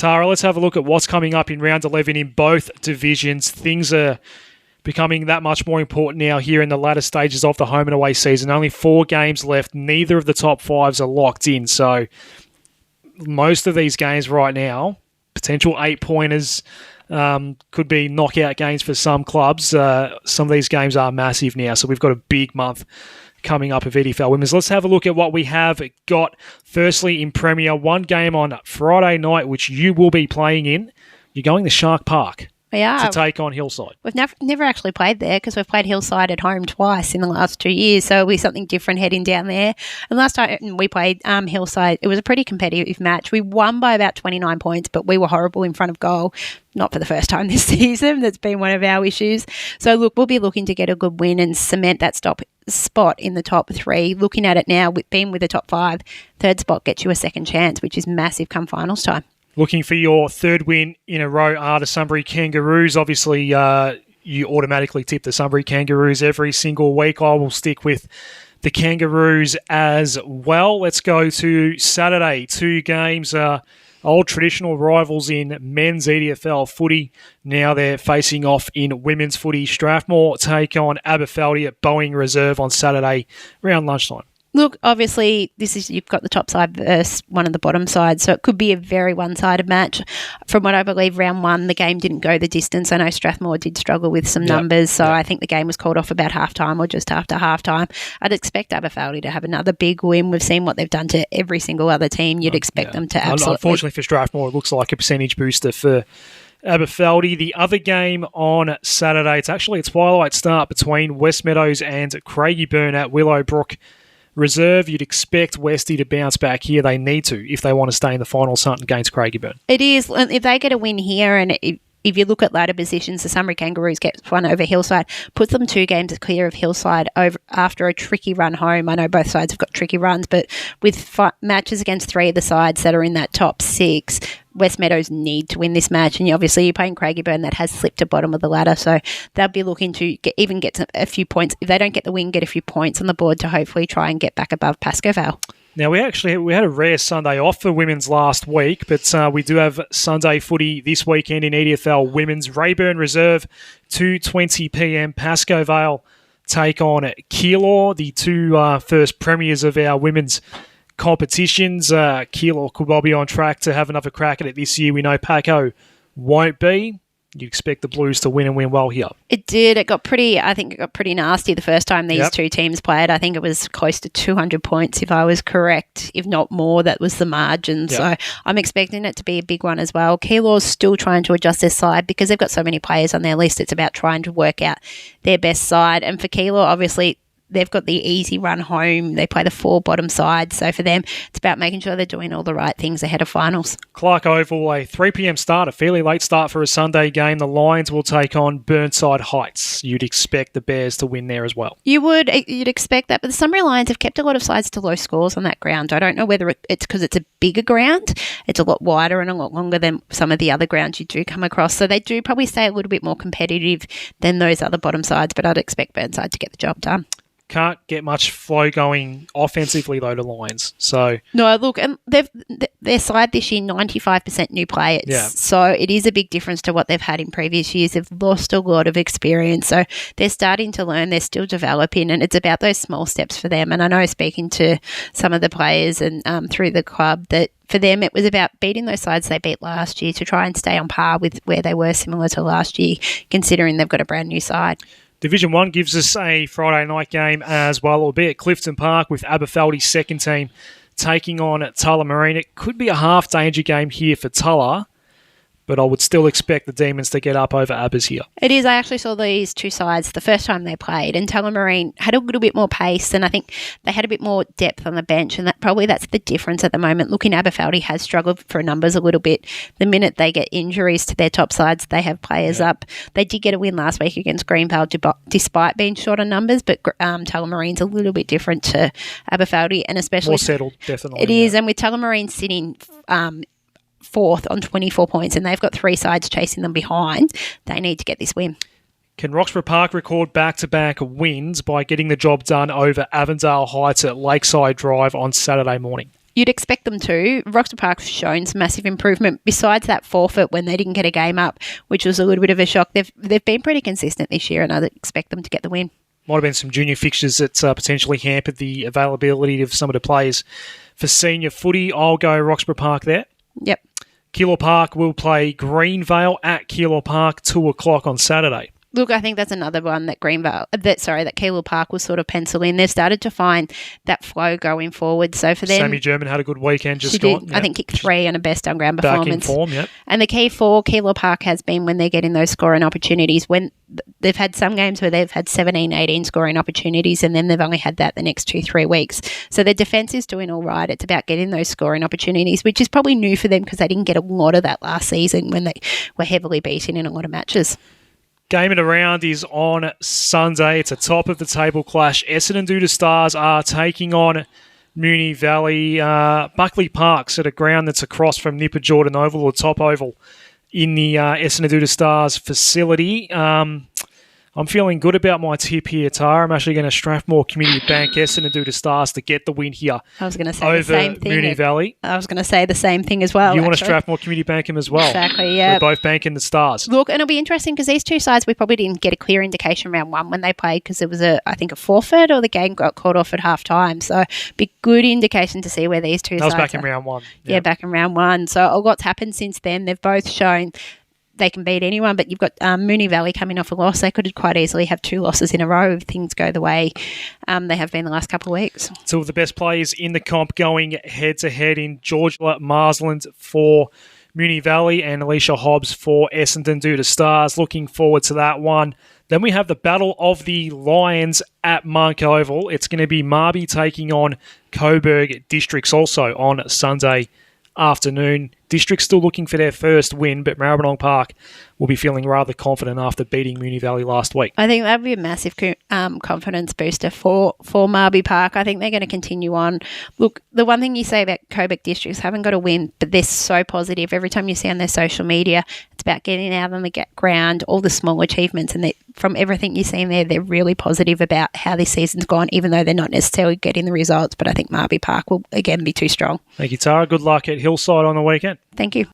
Tara, let's have a look at what's coming up in round 11 in both divisions. Things are becoming that much more important now here in the latter stages of the home and away season. Only 4 games left. Neither of the top 5s are locked in. So most of these games right now, potential 8-pointers, could be knockout games for some clubs. Some of these games are massive now. So we've got a big month coming up of EDFL Women's. Let's have a look at what we have got. Firstly, in Premier, 1 game on Friday night, which you will be playing in. You're going to Shark Park. We are. To take on Hillside. We've never actually played there because we've played Hillside at home twice in the last 2 years, so it'll be something different heading down there. And last time we played Hillside, it was a pretty competitive match. We won by about 29 points, but we were horrible in front of goal. Not for the first time this season. That's been one of our issues. So, look, we'll be looking to get a good win and cement that spot in the top 3. Looking at it now, being with the top 5, third spot gets you a second chance, which is massive come finals time. Looking for your 3rd win in a row are the Sunbury Kangaroos. Obviously, you automatically tip the Sunbury Kangaroos every single week. I will stick with the Kangaroos as well. Let's go to Saturday. 2 games, old traditional rivals in men's EDFL footy. Now they're facing off in women's footy. Strathmore take on Aberfeldy at Boeing Reserve on Saturday around lunchtime. Look, obviously, you've got the top side versus one of the bottom sides, so it could be a very one-sided match. From what I believe, round 1, the game didn't go the distance. I know Strathmore did struggle with some numbers, so I think the game was called off about halftime or just after halftime. I'd expect Aberfeldy to have another big win. We've seen what they've done to every single other team. You'd expect them to absolutely... Unfortunately for Strathmore, it looks like a percentage booster for Aberfeldy. The other game on Saturday, it's actually a twilight start between Westmeadows and Craigieburn at Willowbrook Reserve. You'd expect Westie to bounce back here. They need to if they want to stay in the finals hunt against Craigieburn. It is. If they get a win here, and if you look at ladder positions, the Sunbury Kangaroos get one over Hillside, puts them 2 games clear of Hillside after a tricky run home. I know both sides have got tricky runs, but with matches against 3 of the sides that are in that top 6, Westmeadows need to win this match, and obviously you're playing Craigieburn that has slipped to bottom of the ladder, so they'll be looking to get a few points. If they don't get the win, get a few points on the board to hopefully try and get back above Pascoe Vale. Now, we had a rare Sunday off for women's last week, but we do have Sunday footy this weekend in EDFL Women's. Rayburn Reserve, 2:20 p.m. Pascoe Vale take on Keilor, the 2 first premiers of our women's competitions. Keilor could well be on track to have another crack at it this year. We know Paco won't be. You expect the Blues to win and win well here. It did. I think it got pretty nasty the first time these 2 teams played. I think it was close to 200 points, if I was correct, if not more. That was the margin. Yep. So I'm expecting it to be a big one as well. Keilor's still trying to adjust their side because they've got so many players on their list. It's about trying to work out their best side. And for Keilor, obviously, they've got the easy run home. They play the 4 bottom sides. So for them, it's about making sure they're doing all the right things ahead of finals. Clark Oval, a 3 p.m. start, a fairly late start for a Sunday game. The Lions will take on Burnside Heights. You'd expect the Bears to win there as well. You'd expect that. But the Sunbury Lions have kept a lot of sides to low scores on that ground. I don't know whether it's because it's a bigger ground. It's a lot wider and a lot longer than some of the other grounds you do come across. So they do probably stay a little bit more competitive than those other bottom sides. But I'd expect Burnside to get the job done. Can't get much flow going offensively, though, to Lions. So no, look, and their side this year, 95% new players. Yeah. So it is a big difference to what they've had in previous years. They've lost a lot of experience. So they're starting to learn. They're still developing, and it's about those small steps for them. And I know speaking to some of the players and through the club that for them it was about beating those sides they beat last year to try and stay on par with where they were similar to last year, considering they've got a brand new side. Division 1 gives us a Friday night game as well. It'll be at Clifton Park with Aberfeldy's second team taking on Tullamarine. It could be a half-danger game here for Tulla, but I would still expect the Demons to get up over Abbas here. It is. I actually saw these 2 sides the first time they played, and Tullamarine had a little bit more pace, and I think they had a bit more depth on the bench, and that's the difference at the moment. Looking, Aberfeldy has struggled for numbers a little bit. The minute they get injuries to their top sides, they have players up. They did get a win last week against Greenvale despite being short on numbers, but Tullamarine's a little bit different to Aberfeldy, and especially... More settled, definitely. It is, and with Tullamarine sitting... 4th on 24 points, and they've got 3 sides chasing them behind. They need to get this win. Can Roxbury Park record back-to-back wins by getting the job done over Avondale Heights at Lakeside Drive on Saturday morning? You'd expect them to. Roxbury Park's shown some massive improvement. Besides that forfeit when they didn't get a game up, which was a little bit of a shock, they've been pretty consistent this year, and I'd expect them to get the win. Might have been some junior fixtures that potentially hampered the availability of some of the players for senior footy. I'll go Roxbury Park there. Yep. Keilor Park will play Greenvale at Keilor Park, 2:00 on Saturday. Look, I think that's another one that Keilor Park will sort of pencil in. They've started to find that flow going forward. So for them, Sammy German had a good weekend just gone. I think kicked 3 on a best on ground performance. Back in form, yep. And the key for Keilor Park has been when they're getting those scoring opportunities. When they've had some games where they've had 17, 18 scoring opportunities, and then they've only had that the next 2-3 weeks. So their defence is doing all right. It's about getting those scoring opportunities, which is probably new for them because they didn't get a lot of that last season when they were heavily beaten in a lot of matches. Game of the round is on Sunday. It's a top-of-the-table clash. Essendon Duda Stars are taking on Moonee Valley. Buckley Park's at a ground that's across from Nipper Jordan Oval, or Top Oval, in the Essendon Duda Stars facility. I'm feeling good about my tip here, Tara. I'm actually going to Strathmore Community Bank Essendon Duda Stars to get the win here. I was going to say the same thing. Moonee Valley. I was going to say the same thing as well. You want to Strathmore Community Bank him as well? Exactly, yeah. We're both banking the Stars. Look, and it'll be interesting because these two sides, we probably didn't get a clear indication round one when they played because it was, I think, a forfeit or the game got called off at half time. So be good indication to see where these two sides are. That was back in round one. Yeah, back in round one. So a lot's happened since then. They've both shown they can beat anyone, but you've got Moonee Valley coming off a loss. They could quite easily have 2 losses in a row if things go the way they have been the last couple of weeks. Two of the best players in the comp going head-to-head in Georgia Marsland for Moonee Valley and Alicia Hobbs for Essendon Duda Stars. Looking forward to that one. Then we have the Battle of the Lions at Monk Oval. It's going to be Marby taking on Coburg Districts also on Sunday afternoon. Districts still looking for their first win, but Maribyrnong Park will be feeling rather confident after beating Moonee Valley last week. I think that would be a massive confidence booster for Marby Park. I think they're going to continue on. Look, the one thing you say about Coburg Districts, haven't got a win, but they're so positive. Every time you see on their social media, it's about getting out on the ground, all the small achievements, and from everything you see in there, they're really positive about how this season's gone, even though they're not necessarily getting the results. But I think Marby Park will, again, be too strong. Thank you, Tara. Good luck at Hillside on the weekend. Thank you.